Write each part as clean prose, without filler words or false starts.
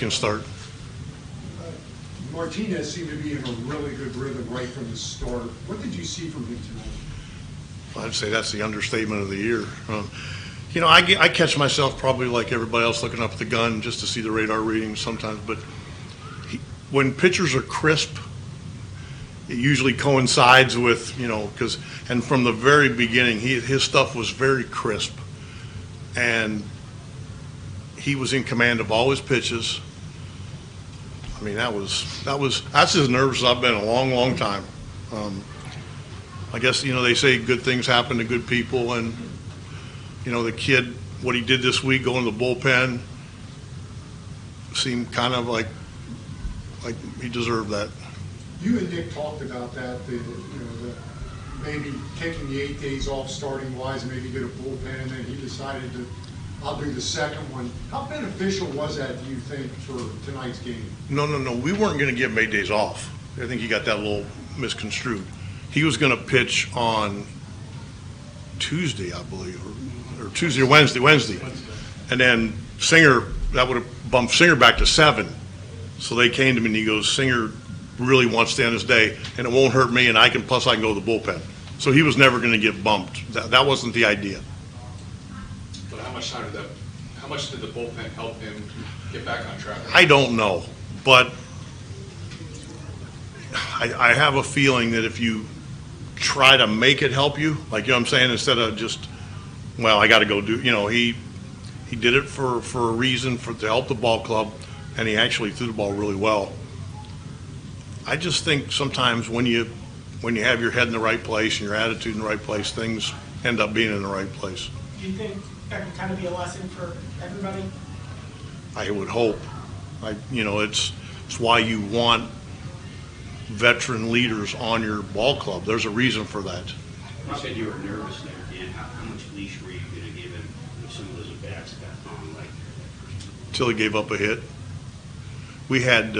can start. Martinez seemed to be in a really good rhythm right from the start. What did you see from him tonight? I'd say that's the understatement of the year. You know, I catch myself probably like everybody else looking up at the gun just to see the radar readings sometimes, but when pitchers are crisp, it usually coincides with, you know, and from the very beginning, his stuff was very crisp. And he was in command of all his pitches. I mean, that's as nervous as I've been in a long, long time. I guess, you know, they say good things happen to good people, and, you know, the kid, what he did this week going to the bullpen seemed kind of like he deserved that. You and Nick talked about that, maybe taking the 8 days off starting wise, maybe get a bullpen, and then he decided to, I'll do the second one. How beneficial was that, do you think, for tonight's game? No. We weren't going to give him 8 days off. I think he got that a little misconstrued. He was going to pitch on Tuesday, I believe, or Tuesday or Wednesday. And then Singer, that would have bumped Singer back to 7. So they came to me and he goes, Singer really wants to end his day, and it won't hurt me, and plus I can go to the bullpen. So he was never going to get bumped. That wasn't the idea. But how much did the bullpen help him get back on track? I don't know, but I have a feeling that if you try to make it help you, like, you know what I'm saying, instead of just, well, I got to go do, you know, he did it for a reason, to help the ball club, and he actually threw the ball really well. I just think sometimes when you have your head in the right place and your attitude in the right place, things end up being in the right place. Do you think that could kind of be a lesson for everybody? I would hope. It's why you want veteran leaders on your ball club. There's a reason for that. You said you were nervous there, Dan. How much leash were you going to give him if some of those at-bats got on? Until he gave up a hit. We had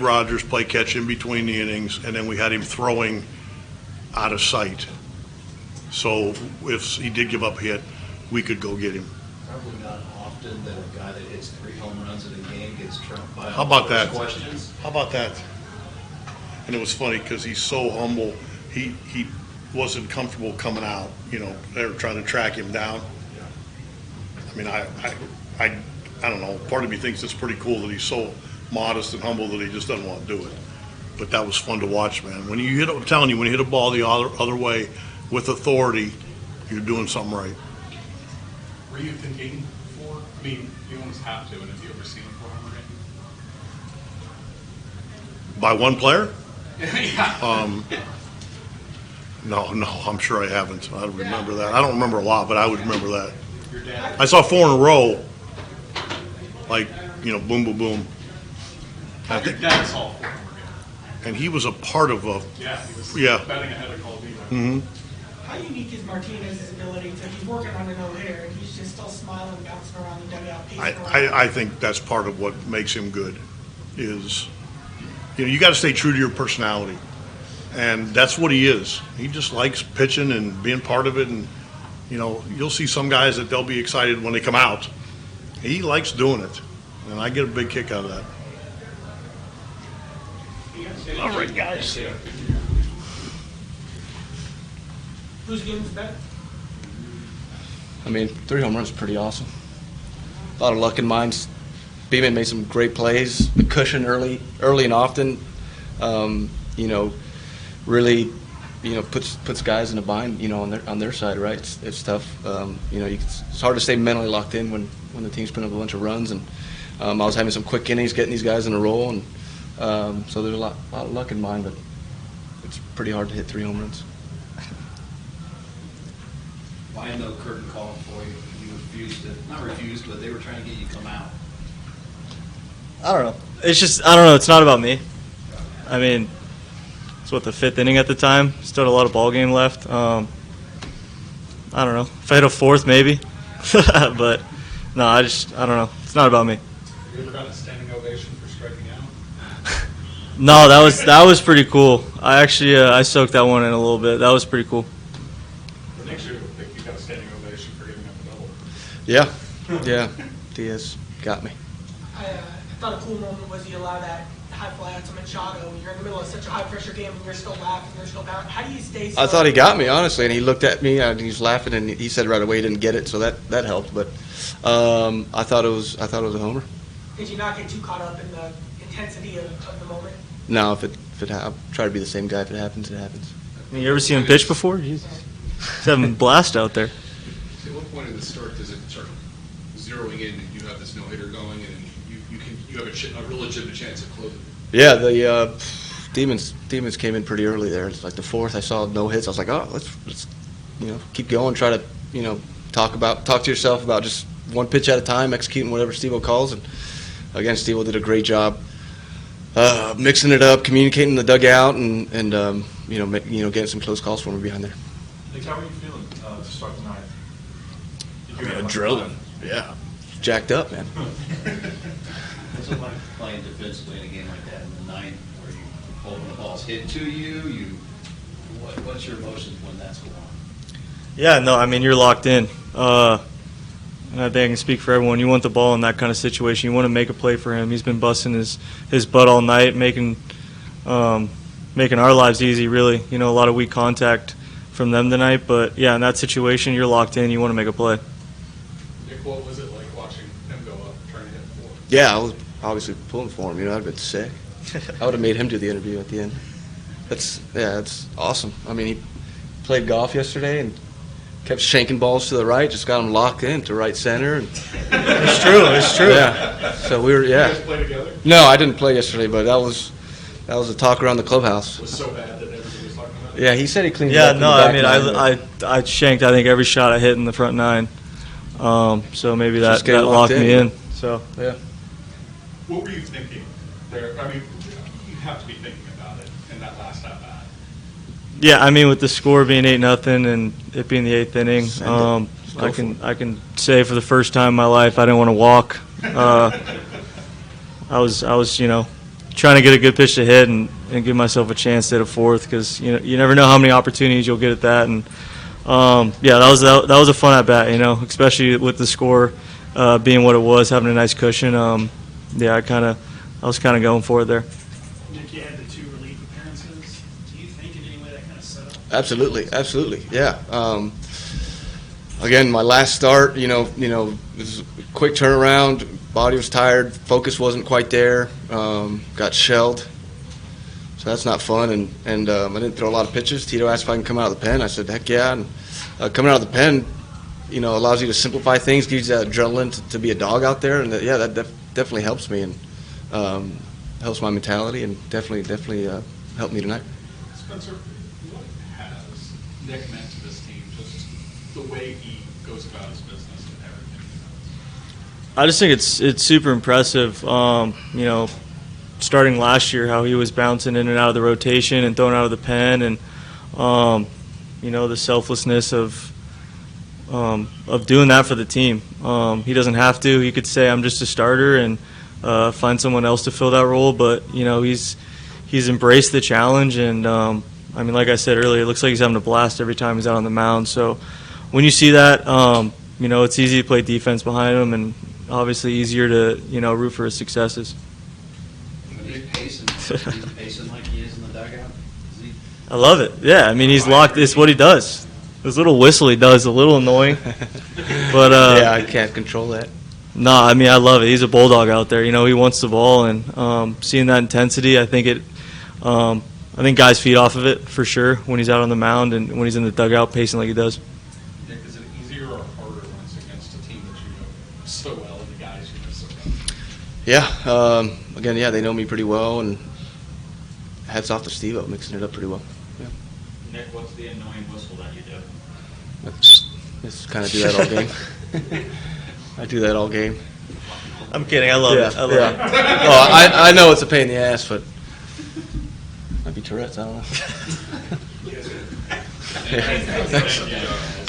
Rogers play catch in between the innings, and then we had him throwing out of sight. So if he did give up a hit, we could go get him. Probably not often that a guy that hits 3 home runs in a game gets trumped by How about that? questions. How about that? And it was funny because he's so humble. He wasn't comfortable coming out. You know, they were trying to track him down. I mean, I don't know. Part of me thinks it's pretty cool that he's so modest and humble that he just doesn't want to do it. But that was fun to watch, man. When you I'm telling you, when you hit a ball the other way with authority, you're doing something right. Were you thinking before? I mean, you almost have to, and have you ever seen him perform again? By one player? Yeah. No, I'm sure I haven't. I don't remember that. I don't remember a lot, but I would remember that. Your dad? I saw 4 in a row, like, you know, boom, boom, boom. Your dad saw 4 again. And he was a part of a. Yeah, he was Yeah. betting ahead of Caldito. Mm-hmm. How unique is Martinez's ability he's working on a no-hitter, and he's just still smiling, bouncing around the dugout, pacing around? I think that's part of what makes him good is, you know, you got to stay true to your personality. And that's what he is. He just likes pitching and being part of it. And, you know, you'll see some guys that they'll be excited when they come out. He likes doing it. And I get a big kick out of that. All right, guys. Whose game is better? I mean, 3 home runs is pretty awesome. A lot of luck in mine. Beeman made some great plays. The cushion early and often, you know, really, you know, puts guys in a bind, you know, on their side, right? It's tough. You know, it's hard to stay mentally locked in when the team's putting up a bunch of runs. And I was having some quick innings, getting these guys in a roll, and so there's a lot of luck in mine, but it's pretty hard to hit 3 home runs. Why no curtain call for you? You refused to, not refused, but they were trying to get you to come out. I don't know. It's just, I don't know. It's not about me. I mean, it's what, the 5th inning at the time. Still had a lot of ball game left. I don't know. If I hit a 4th, maybe. But no, I don't know. It's not about me. Have you ever gotten a standing ovation for striking out? No, that was pretty cool. I actually I soaked that one in a little bit. That was pretty cool. The next year, I think you got a standing ovation for giving up a double. Yeah. Diaz got me. I thought a cool moment was you allow that high fly out to Machado. You're in the middle of such a high pressure game and you're still laughing, you're still bouncing. How do you stay so? I thought he got me, honestly, and he looked at me and he was laughing, and he said right away he didn't get it, so that helped. But I thought it was a homer. Did you not get too caught up in the intensity of the moment? No, if it I'll try to be the same guy. If it happens, it happens. I mean, you ever seen him pitch before? He's having a blast out there. So at what point in the start does it start zeroing in and you have this no-hitter going and you have a real legitimate chance of closing? Yeah, the Demons came in pretty early there. It's like the fourth. I saw no hits. I was like, oh, let's keep going. Try to talk to yourself about just one pitch at a time, executing whatever Steve-O calls. And again, Steve-O did a great job mixing it up, communicating in the dugout, and getting some close calls for me behind there. Nick, how are you feeling to start the ninth? Did you have much Adrenaline. fun? Yeah, jacked up, man. What's it like playing defensively in a game like that in the ninth, where you hoping the ball's hit to you? What's your emotions when that's going on? Yeah, no, I mean, you're locked in. And I think I can speak for everyone. You want the ball in that kind of situation. You want to make a play for him. He's been busting his butt all night, making our lives easy, really. A lot of weak contact from them tonight. But, yeah, in that situation, you're locked in. You want to make a play. Nick, what was it like watching him go up, trying to hit four? Yeah, I was obviously pulling for him. I'd have been sick. I would have made him do the interview at the end. That's awesome. I mean, he played golf yesterday and kept shanking balls to the right, just got him locked in to right center. And It's true. yeah. So we were, You yeah. guys play together? No, I didn't play yesterday, but that was the talk around the clubhouse. It was so bad that everybody was talking about it? Yeah, he said he cleaned it Yeah, up. in no, the I back mean, nine, but- I shanked, I think, every shot I hit in the front nine. So maybe Just that get locked locked me in. in. So, yeah. What were you thinking there? I mean, you have to be thinking about it in that last at-bat. Yeah, I mean, with the score being 8-0 and it being the eighth inning, Send it. Go I can say for the first time in my life I didn't want to walk. I was trying to get a good pitch to hit and give myself a chance to hit a fourth, because you never know how many opportunities you'll get at that. And yeah, that was a fun at bat, especially with the score being what it was, having a nice cushion. Yeah, I was kind of going for it there. Nick, you had the 2 relief appearances. Do you think in any way that kind of set up? Absolutely, yeah. Again, my last start, it was a quick turnaround. Body was tired, focus wasn't quite there. Got shelled, so that's not fun. And I didn't throw a lot of pitches. Tito asked if I can come out of the pen. I said, heck yeah. And coming out of the pen, allows you to simplify things, gives you that adrenaline to be a dog out there, and that definitely helps me and helps my mentality, and definitely helped me tonight. Spencer, what has Nick meant to this team, just the way he goes about his business and everything he does? I just think it's super impressive. Starting last year, how he was bouncing in and out of the rotation and throwing out of the pen, and the selflessness of doing that for the team. He doesn't have to. He could say, I'm just a starter, and find someone else to fill that role. But he's embraced the challenge, and I mean, like I said earlier, it looks like he's having a blast every time he's out on the mound. So when you see that, it's easy to play defense behind him, and obviously easier to root for his successes. He's pacing like he is in the dugout. Is he? I love it. Yeah, I mean, he's locked. It's what he does. This little whistle he does, a little annoying, but Yeah, I can't control that. no, I mean, I love it. He's a bulldog out there. He wants the ball, and seeing that intensity, I think guys feed off of it for sure when he's out on the mound and when he's in the dugout pacing like he does. Nick, is it easier or harder when it's against a team that you know so well and the guys you know so well? Yeah, again, they know me pretty well, and hats off to Steve-O, mixing it up pretty well. Yeah. Nick, what's the annoying whistle that you do? Just kind of do that all game. I do that all game. I'm kidding. I love it. I love it. Oh, I know it's a pain in the ass, but might be Tourette's. I don't know. Yeah.